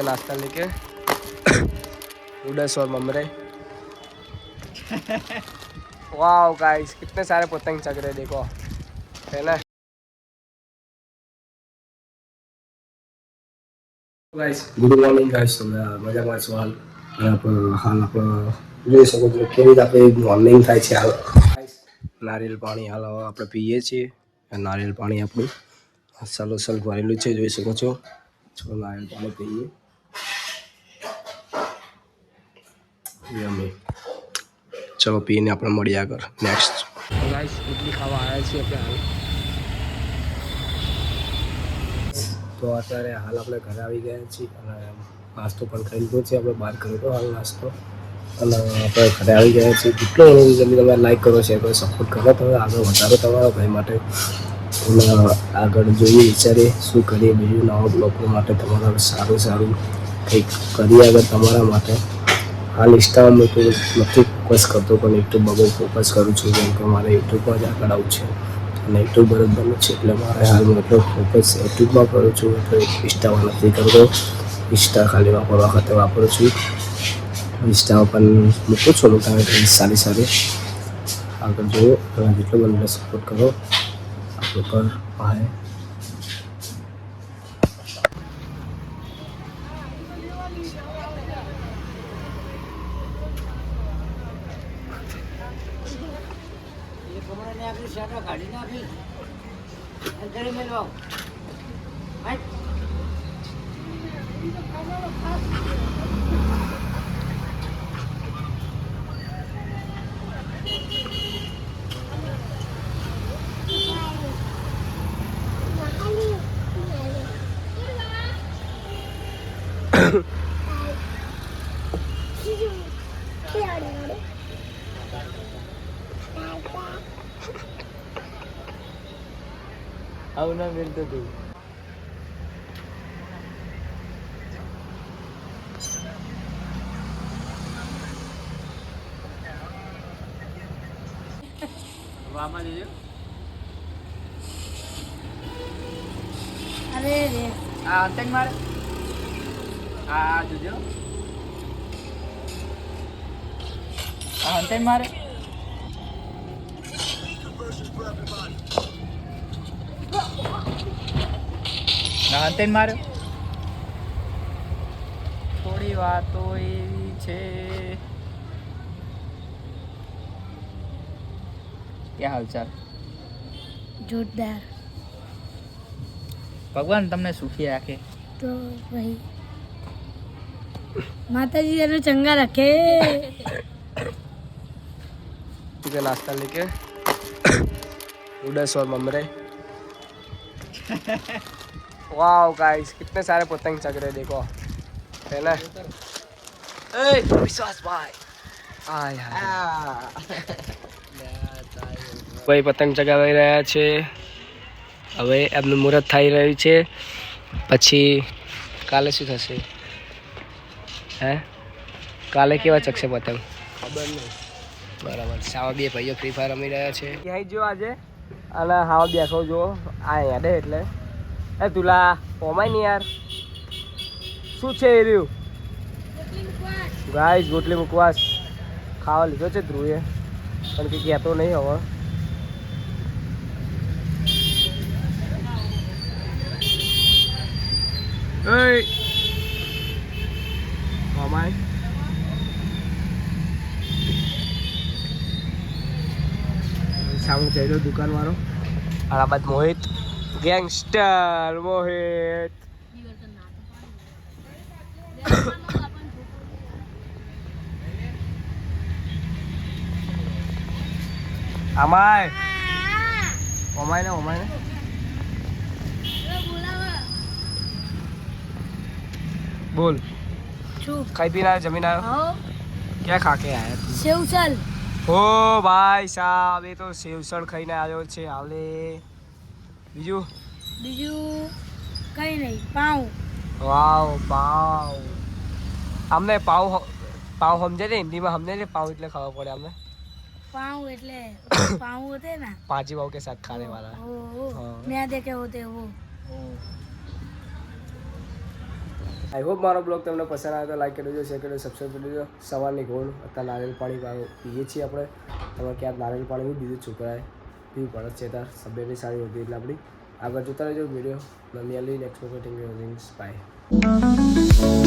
नाश्ता लेके नूडल्स और ममरे। वाओ गाइस, कितने सारे पतंग चग रहे देखो, है ना गाइस। गुड मॉर्निंग गाइस, મજામાં છો હાલ? હાલ આપણે જોઈ શકો છો કેવી રીતે આપણે મોર્નિંગ થાય છે હાલ. નારિયેલ પાણી હાલ આપણે પીએ છીએ. નારિયેલ પાણી આપણું સલોસલ ભરેલું છે, જોઈ શકો છો. નારિયેલ પાણી પીએ. ચલો પીને આપણે મળીએ આગળ નેક્સ્ટ. ગાઈસ ઇડલી ખાવા આવ્યા છીએ આપણે હાલ. તો અત્યારે હાલ આપણે ઘરે આવી ગયા છીએ અને નાસ્તો પણ ખાઈ લીધો છે. આપણે બહાર કર્યો હતો હાલ નાસ્તો અને આપણે ઘરે આવી ગયા છીએ. જેટલો જલ્દી તમે લાઈક કરો, શેર કરો, સપોર્ટ કરો, તમે આગળ વધારો તમારા ભાઈ માટે. અને આગળ જોઈએ વિચારીએ શું કરીએ બીજું નવા બ્લોગો માટે, તમારા સારું કંઈક કરીએ આગળ તમારા માટે. હાલ ઇન્સ્ટામાં મેં તો નથી ફોકસ કરતો, પણ યુટ્યુબમાં બહુ ફોકસ કરું છું, કેમ કે મારે યુટ્યુબમાં જ આગળ આવું છે અને યુટ્યુબર જ બનવું છે. એટલે મારે હાલ એટલો ફોકસ યુટ્યુબમાં કરું છું, એટલે ઇન્સ્ટામાં નથી કરતો. ઇન્સ્ટા ખાલી વાપરવા ખાતે વાપરું છું. ઇન્સ્ટામાં પણ મૂકું છું મોટા સારી આગળ જોયો અને જેટલો મને સપોર્ટ કરો આપણો પર ભાઈ. આવું ના મિલતું તું. વામા દેજો. અરે રે આ અંતંગ મારે આ જોજો. આ અંતંગ મારે અંતેન મારે. થોડી વાતો એવી છે. क्या हालचाल? જોરદાર. ભગવાન તમને સુખી રાખે. તો ભાઈ માતાજી એને ચંગા રखे. ठीक है, नाश्ता लेके नूडल्स और ममरे. वाओ गाइस, कितने सारे पतंग चग रहे देखो, है ना. विश्वास भाई ભાઈ પતંગ ચગાવી રહ્યા છે. હવે એમનું મુહૂર્ત થઈ રહ્યું છે. પછી કાલે શું થશે? હે કાલે કેવા ચગશે પતંગ ખબર નહીં. બરાબર. સાવા બે ભાઈઓ ફ્રી ફાયર રમી રહ્યા છે. ક્યાંય જો આજે અને હાવ બેસો જો આ હેડે એટલે એ તુલા ઓમાય નહીં યાર. શું છે એ રહ્યું ગાઈસ? ગોટલી મુકવાસ ખાવા લીધો છે ધ્રુવે, પણ કંઈ કહેતો નહીં હવે. ઓમાય સામું જઈ રહ્યો દુકાન વાળો. આ બાદ મોહિત ગેંગસ્ટર મોહિત. અમાય ઓમાય ને बोल खाई पी रहा है? जमीन आया क्या खा के आया? સેવસલ. ओ भाई साहब, ये तो सेवसड़ खाઈને આવ્યો છે હાલે. બીજું કઈ નહીં. પાઉં. વાવ પાવ. અમને પાવ સમજે ને હિન્દીમાં? સમજે ને પાવ એટલે ખબર પડે અમને. पाँव એટલે पाँव होते ना, पांची पाव के साथ खाने वाला. मैदे के होते वो. આઈ હોપ મારો બ્લોગ તમને પસંદ આવે તો લાઈક કરી દેજો, શેર કરી દેજો, સબસ્ક્રાઈબ કરી દેજો. સવારની ઘોડ અત્યારે નારિયેળ પાણી પીએ છીએ આપણે. તમે ક્યાંક નારિયેળ પાણી બી બીજું છોકરાએ પીવું પડે છે તાર સબ્જેક્ટની સારી હોતી એટલે આપણી આગળ જોતા રહેજો વિડીયો. નમિયાલી નેક્સ્ટ વખત બાય.